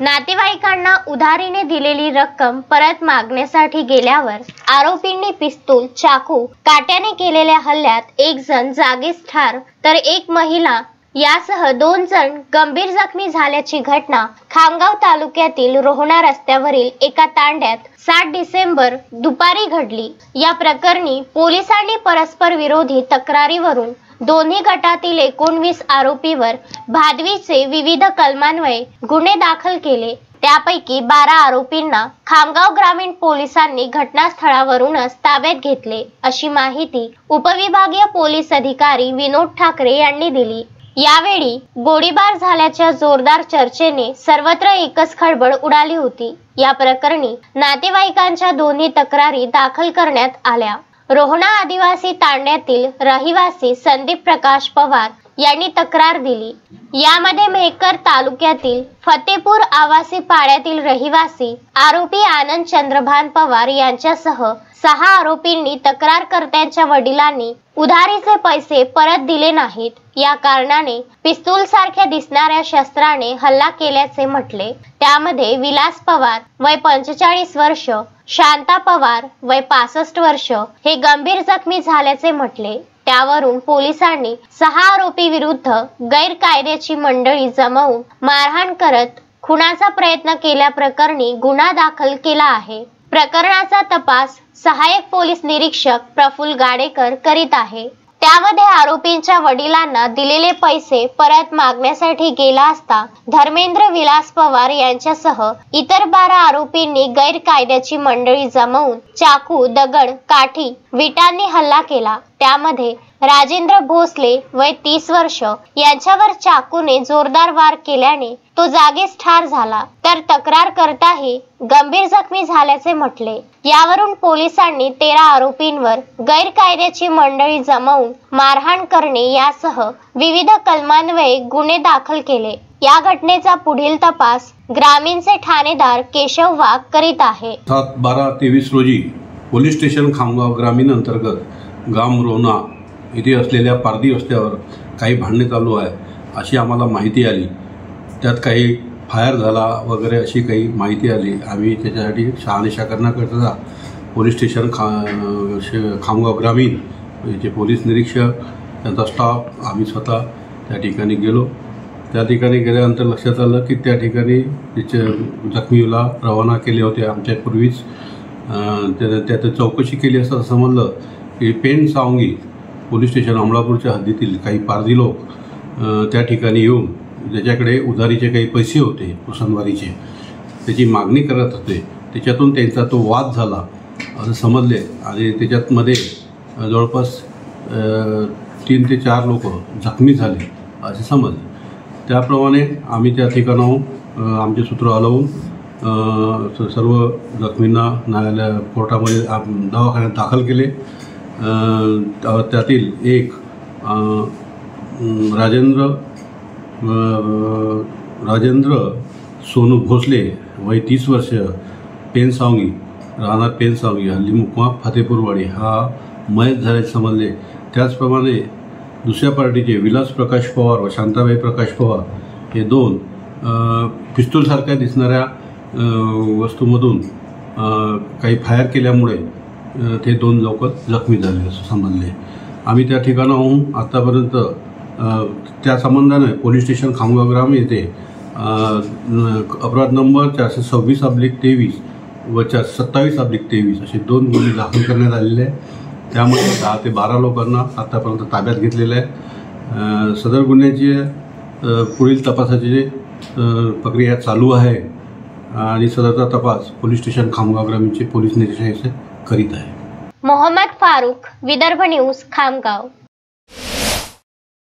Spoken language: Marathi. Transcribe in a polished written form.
नातेवाईकांना उधारीने दिलेली रक्कम परत मागण्यासाठी गेल्यावर आरोपींनी पिस्तूल, चाकू, काट्याने केलेल्या हल्ल्यात एक जण जागीच ठार तर एक महिला यासह 2 जण गंभीर जखमी झाल्याची घटना खामगाव तालुक्यातील रोहणा रस्त्यावरील एका तांड्यात 7 डिसेंबर दुपारी घडली। या प्रकरणी पोलिसांनी परस्पर विरोधी तक्रारीवरून दोन्ही गटातील 19 आरोपीवर भादवीचे विविध कलमान्वये गुन्हे दाखल केले। त्यापैकी 12 आरोपींना खामगाव ग्रामीण पोलिसांनी घटनास्थळावरूनच ताब्यात घेतले, अशी माहिती उपविभागीय पोलीस अधिकारी विनोद ठाकरे यांनी दिली। यावेळी गोळीबार झाल्याच्या जोरदार चर्चेने सर्वत्र एकच खळबळ उडाली होती। या प्रकरणी नातेवाईकांच्या दोन्ही तक्रारी दाखल करण्यात आल्या। रोहणा आदिवासी तांड्यातील रहिवासी संदीप प्रकाश पवार यांनी तक्रार दिली। यामध्ये मेहकर तालुक्यातील फतेपूर आवासी पाड्यातील रहिवासी आरोपी आनंद चंद्रभान पवार यांच्यासह 6 आरोपींनी तक्रारकर्त्यांच्या वडिलांनी उधारीचे पैसे परत दिले नाहीत या कारणाने पिस्तूल सारख्या दिसणाऱ्या शस्त्राने हल्ला केल्याचे म्हटले। त्यामध्ये विलास पवार वय 45 वर्ष, शांता पवार वय 65 वर्ष हे गंभीर जखमी झाल्याचे म्हटले। त्यावरून पोलिसांनी 6 आरोपी विरुद्ध गैरकायद्याची मंडळी जमवून मारहाण करत खुनाचा प्रयत्न केल्याप्रकरणी गुन्हा दाखल केला आहे। प्रकरणाचा तपास सहाय्यक पोलीस निरीक्षक प्रफुल्ल गाडेकर करीत आहे। त्यामध्ये आरोपींच्या वडिलांना दिलेले पैसे परत मागण्यासाठी गेला असता धर्मेंद्र विलास पवार यांच्यासह इतर 12 आरोपींनी गैरकायद्याची मंडळी जमवून चाकू, दगड, काठी, विटांनी हल्ला केला। त्यामध्ये राजेंद्र भोसले वय 30 वर्ष यांच्यावर चाकूने जोरदार वार केल्याने तो जागीच ठार झाला, तर तक्रारकर्ताही गंभीर जखमी झाल्याचे म्हटले। यावरून पोलिसांनी 13 आरोपींवर गैरकायद्याची मंडळी जमवून मारहाण करणे यासह विविध कलमान्वये गुन्हे दाखल केले। या घटनेचा पुढील तपास ग्रामीणचे ठाणेदार केशव वाघ करीत आहे। 7/12/23 रोजी पोलीस स्टेशन खामगाव ग्रामीण अंतर्गत गाम रोहणा येथे असलेल्या पारधी रस्त्यावर काही भांडणे चालू आहे अशी आम्हाला माहिती आली। त्यात काही फायर झाला वगैरे अशी काही माहिती आली। आम्ही त्याच्यासाठी शहानिशा करण्याकरता पोलीस स्टेशन खामगाव ग्रामीण याचे पोलीस निरीक्षक त्यांचा स्टाफ आम्ही स्वतः त्या ठिकाणी गेलो। त्या ठिकाणी गेल्यानंतर लक्षात आलं की त्या ठिकाणी तिचे जखमीला रवाना केले होते आमच्या पूर्वीच। त्यात चौकशी केली असता समजलं की पेन सावंगी पोलीस स्टेशन अमळापूरच्या हद्दीतील काही पारधी लोक त्या ठिकाणी येऊन ज्याच्याकडे उधारीचे काही पैसे होते पुसनवारीचे त्याची मागणी करत होते। त्याच्यातून त्यांचा तो वाद झाला असं समजले आणि त्याच्यामध्ये जवळपास 3 ते 4 लोक जखमी झाले असे समजले। त्याप्रमाणे आम्ही त्या ठिकाणाहून आमचे सूत्र हलवून सर्व जखमींना न्यायालय कोर्टामध्ये दवाखान्यात दाखल केले। त्यातील एक राजेंद्र सोनू भोसले वय 30 वर्ष पेनसावंगी राहणार पेनसावंगी हल्ली मुक्काम फतेपूरवाडी हा मयत झाल्याचे समजले। त्याचप्रमाणे दुसऱ्या पार्टीचे विलास प्रकाश पवार व शांताबाई प्रकाश पवार हे 2 पिस्तूलसारख्या दिसणाऱ्या वस्तूमधून काही फायर केल्यामुळे ते 2 लोक जखमी झाले असं समजले। आम्ही त्या ठिकाणाहून आतापर्यंत त्या संबंधाने पोलीस स्टेशन खामगाव ग्राम येथे अपराध नंबर 426/23 व 27/23 असे 2 गुन्हे दाखल करण्यात आलेले आहे। त्यामध्ये 10 ते 12 लोकांना आतापर्यंत ताब्यात घेतलेले आहे। सदर गुन्ह्याची पुढील तपासाची प्रक्रिया चालू आहे आणि सदरचा तपास पोलीस स्टेशन खामगाव ग्रामीणचे पोलीस निरीक्षक करीत आहे। मोहम्मद फारूक, विदर्भ न्यूज, खामगाव।